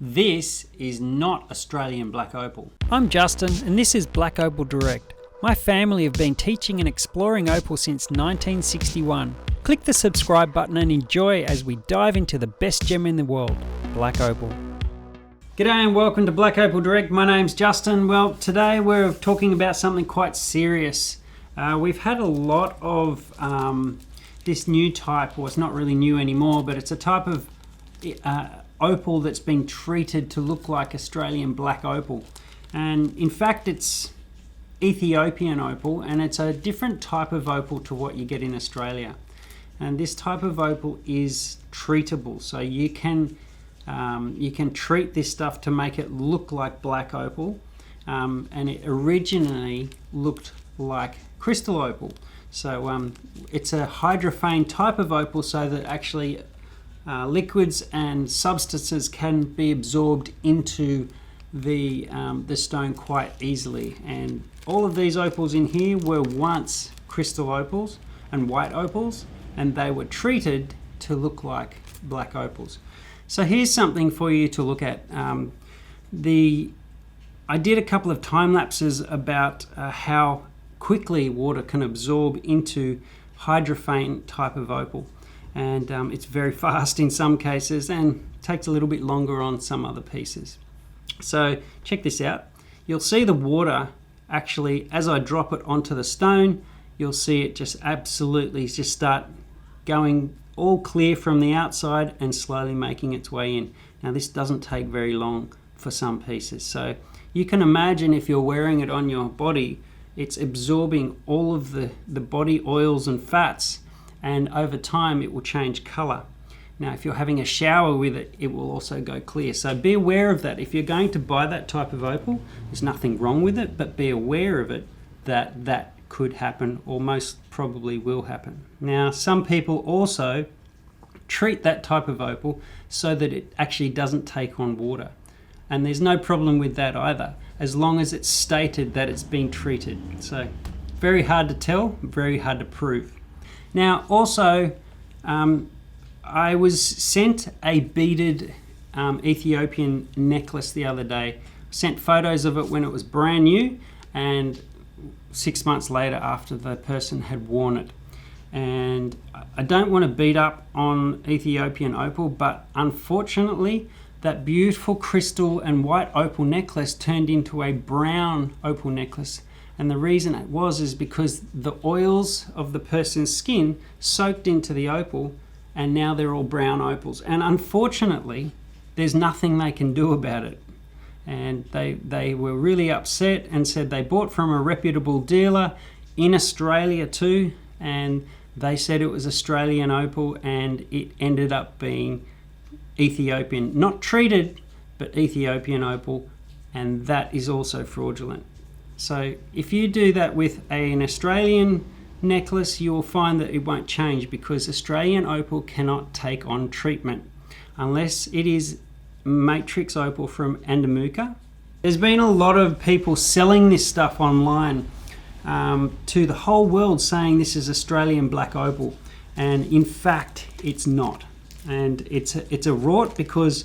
This is not Australian black opal. I'm Justin and this is Black Opal Direct. My family have been teaching and exploring opal since 1961. Click the subscribe button and enjoy as we dive into the best gem in the world, black opal. G'day and welcome to Black Opal Direct. My name's Justin. Well, today we're talking about something quite serious. We've had a lot of this new type, well, it's not really new anymore, but it's a type of opal that's been treated to look like Australian black opal. And in fact, it's Ethiopian opal, and it's a different type of opal to what you get in Australia. And this type of opal is treatable, so you can treat this stuff to make it look like black opal, and it originally looked like crystal opal. So it's a hydrophane type of opal, so that actually liquids and substances can be absorbed into the stone quite easily. And all of these opals in here were once crystal opals and white opals, and they were treated to look like black opals. So here's something for you to look at. I did a couple of time lapses about how quickly water can absorb into hydrophane type of opal. And it's very fast in some cases and takes a little bit longer on some other pieces. So check this out. You'll see the water actually, as I drop it onto the stone, you'll see it just absolutely just start going all clear from the outside and slowly making its way in. Now this doesn't take very long for some pieces. So you can imagine if you're wearing it on your body, it's absorbing all of the body oils and fats, and over time it will change color. Now if you're having a shower with it, it will also go clear. So be aware of that. If you're going to buy that type of opal, there's nothing wrong with it, but be aware of it, that could happen, or most probably will happen. Now some people also treat that type of opal so that it actually doesn't take on water, and there's no problem with that either, as long as it's stated that it's been treated. So very hard to tell, very hard to prove. Now also I was sent a beaded Ethiopian necklace the other day. Sent photos of it when it was brand new and 6 months later after the person had worn it. And I don't want to beat up on Ethiopian opal, but unfortunately that beautiful crystal and white opal necklace turned into a brown opal necklace. And the reason it was is because the oils of the person's skin soaked into the opal, and now they're all brown opals. And unfortunately, there's nothing they can do about it. And they were really upset and said they bought from a reputable dealer in Australia too, and they said it was Australian opal, and it ended up being Ethiopian, not treated, but Ethiopian opal, and that is also fraudulent. So if you do that with an Australian necklace, you will find that it won't change, because Australian opal cannot take on treatment unless it is matrix opal from Andamuka. There's been a lot of people selling this stuff online to the whole world, saying this is Australian black opal, and in fact it's not. And it's a rort, because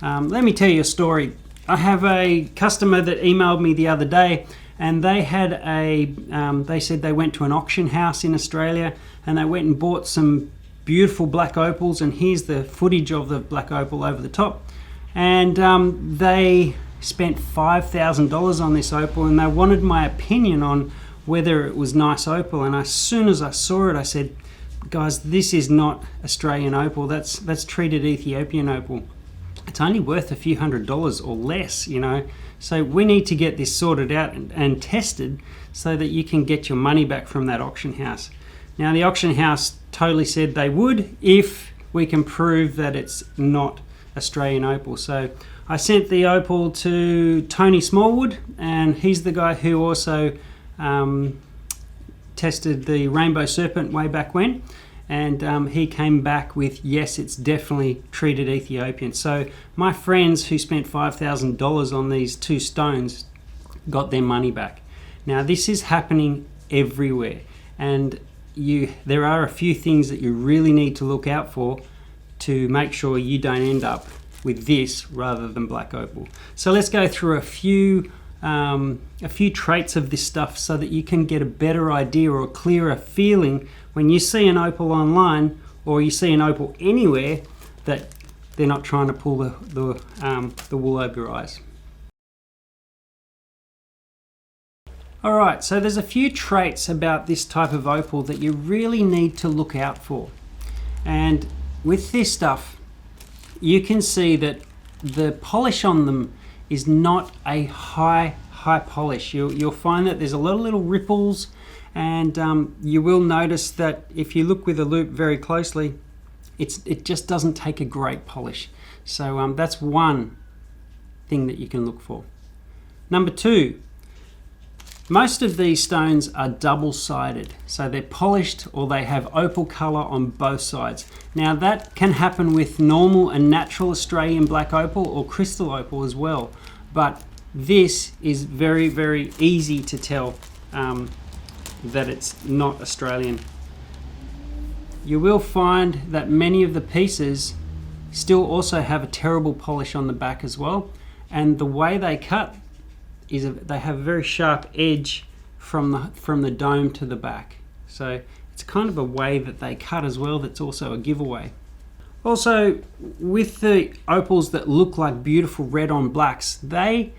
let me tell you a story. I have a customer that emailed me the other day, and they had they said they went to an auction house in Australia and they went and bought some beautiful black opals, and here's the footage of the black opal over the top. And they spent $5,000 on this opal, and they wanted my opinion on whether it was nice opal. And as soon as I saw it, I said, guys, this is not Australian opal, that's treated Ethiopian opal. It's only worth a few $100s or less, you know. So we need to get this sorted out and tested so that you can get your money back from that auction house. Now the auction house totally said they would if we can prove that it's not Australian opal. So I sent the opal to Tony Smallwood, and he's the guy who also tested the Rainbow Serpent way back when, and he came back with, yes, it's definitely treated Ethiopian. So my friends who spent $5,000 on these two stones got their money back. Now this is happening everywhere, and there are a few things that you really need to look out for to make sure you don't end up with this rather than black opal. So let's go through a few traits of this stuff so that you can get a better idea or a clearer feeling when you see an opal online or you see an opal anywhere that they're not trying to pull the wool over your eyes. Alright, so there's a few traits about this type of opal that you really need to look out for. And with this stuff, you can see that the polish on them is not a high polish. You'll find that there's a lot of little ripples, and you will notice that if you look with a loupe very closely, it just doesn't take a great polish. So that's one thing that you can look for. Number two, most of these stones are double-sided, so they're polished or they have opal color on both sides. Now that can happen with normal and natural Australian black opal or crystal opal as well, but this is very, very easy to tell that it's not Australian. You will find that many of the pieces still also have a terrible polish on the back as well, and the way they cut is they have a very sharp edge from the dome to the back. So it's kind of a way that they cut as well that's also a giveaway. Also, with the opals that look like beautiful red on blacks, they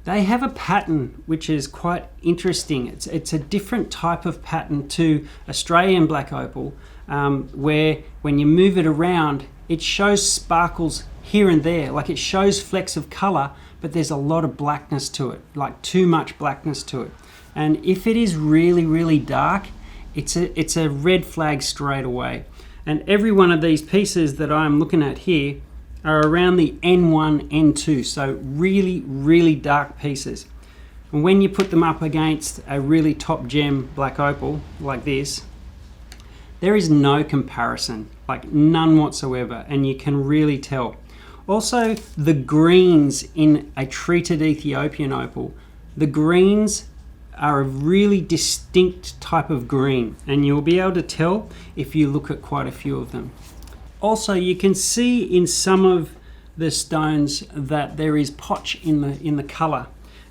have a pattern which is quite interesting. It's a different type of pattern to Australian black opal, where when you move it around, it shows sparkles here and there, like it shows flecks of color, but there's a lot of blackness to it, like too much blackness to it. And if it is really, really dark, it's a red flag straight away. And every one of these pieces that I'm looking at here are around the N1, N2, so really, really dark pieces. And when you put them up against a really top gem black opal like this, there is no comparison, like none whatsoever, and you can really tell. Also, the greens in a treated Ethiopian opal, the greens are a really distinct type of green, and you'll be able to tell if you look at quite a few of them. Also, you can see in some of the stones that there is potch in the color,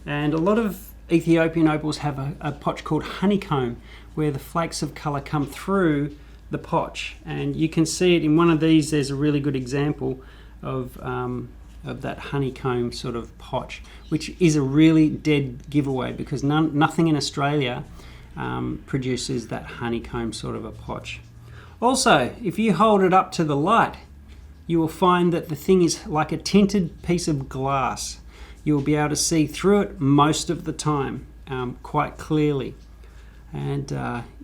and a lot of Ethiopian opals have a potch called honeycomb, where the flakes of color come through the potch, and you can see it in one of these. There's a really good example of that honeycomb sort of potch, which is a really dead giveaway because nothing in Australia produces that honeycomb sort of a potch. Also, if you hold it up to the light, you will find that the thing is like a tinted piece of glass. You will be able to see through it most of the time, quite clearly. And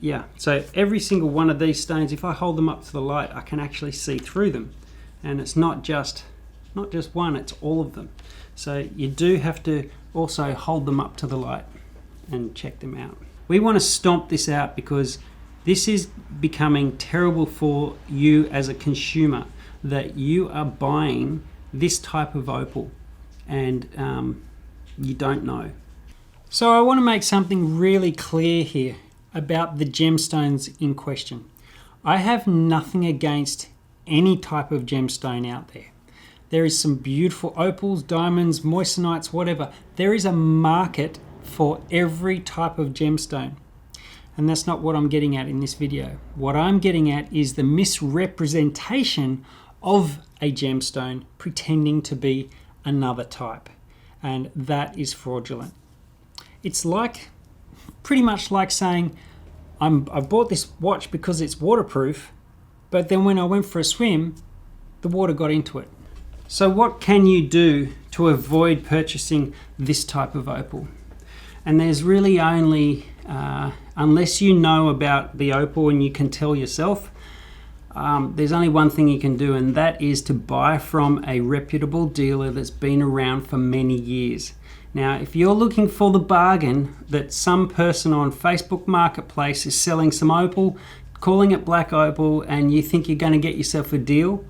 yeah, so every single one of these stones, if I hold them up to the light, I can actually see through them. And it's not just one, it's all of them. So you do have to also hold them up to the light and check them out. We want to stomp this out because this is becoming terrible for you as a consumer, that you are buying this type of opal and you don't know. So I want to make something really clear here about the gemstones in question. I have nothing against any type of gemstone out there. There is some beautiful opals, diamonds, moissanites, whatever. There is a market for every type of gemstone. And that's not what I'm getting at in this video. What I'm getting at is the misrepresentation of a gemstone pretending to be another type. And that is fraudulent. It's like, pretty much like saying, I bought this watch because it's waterproof, but then when I went for a swim, the water got into it. So what can you do to avoid purchasing this type of opal? And there's really only, unless you know about the opal and you can tell yourself, there's only one thing you can do, and that is to buy from a reputable dealer that's been around for many years. Now, if you're looking for the bargain that some person on Facebook Marketplace is selling some opal, calling it black opal, and you think you're going to get yourself a deal,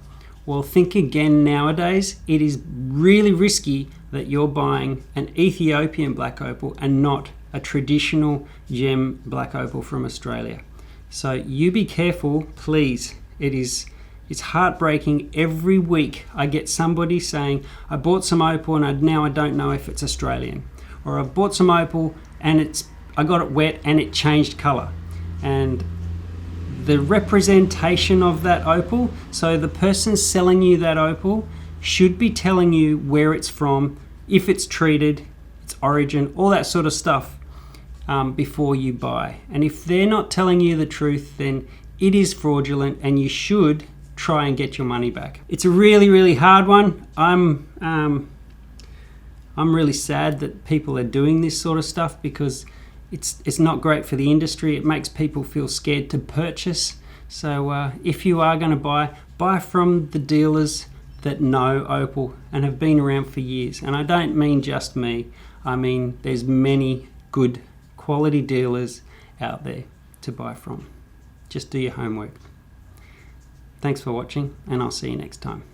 well, think again. Nowadays, it is really risky that you're buying an Ethiopian black opal and not a traditional gem black opal from Australia. So you be careful, please. It is It's heartbreaking. Every week I get somebody saying, I bought some opal and now I don't know if it's Australian. Or I bought some opal and I got it wet and it changed colour. And the representation of that opal, so the person selling you that opal should be telling you where it's from, if it's treated, its origin, all that sort of stuff before you buy. And if they're not telling you the truth, then it is fraudulent and you should try and get your money back. It's a really, really hard one. I'm really sad that people are doing this sort of stuff because it's not great for the industry. It makes people feel scared to purchase. So if you are going to buy from the dealers that know opal and have been around for years. And I don't mean just me. I mean there's many good quality dealers out there to buy from. Just do your homework. Thanks for watching, and I'll see you next time.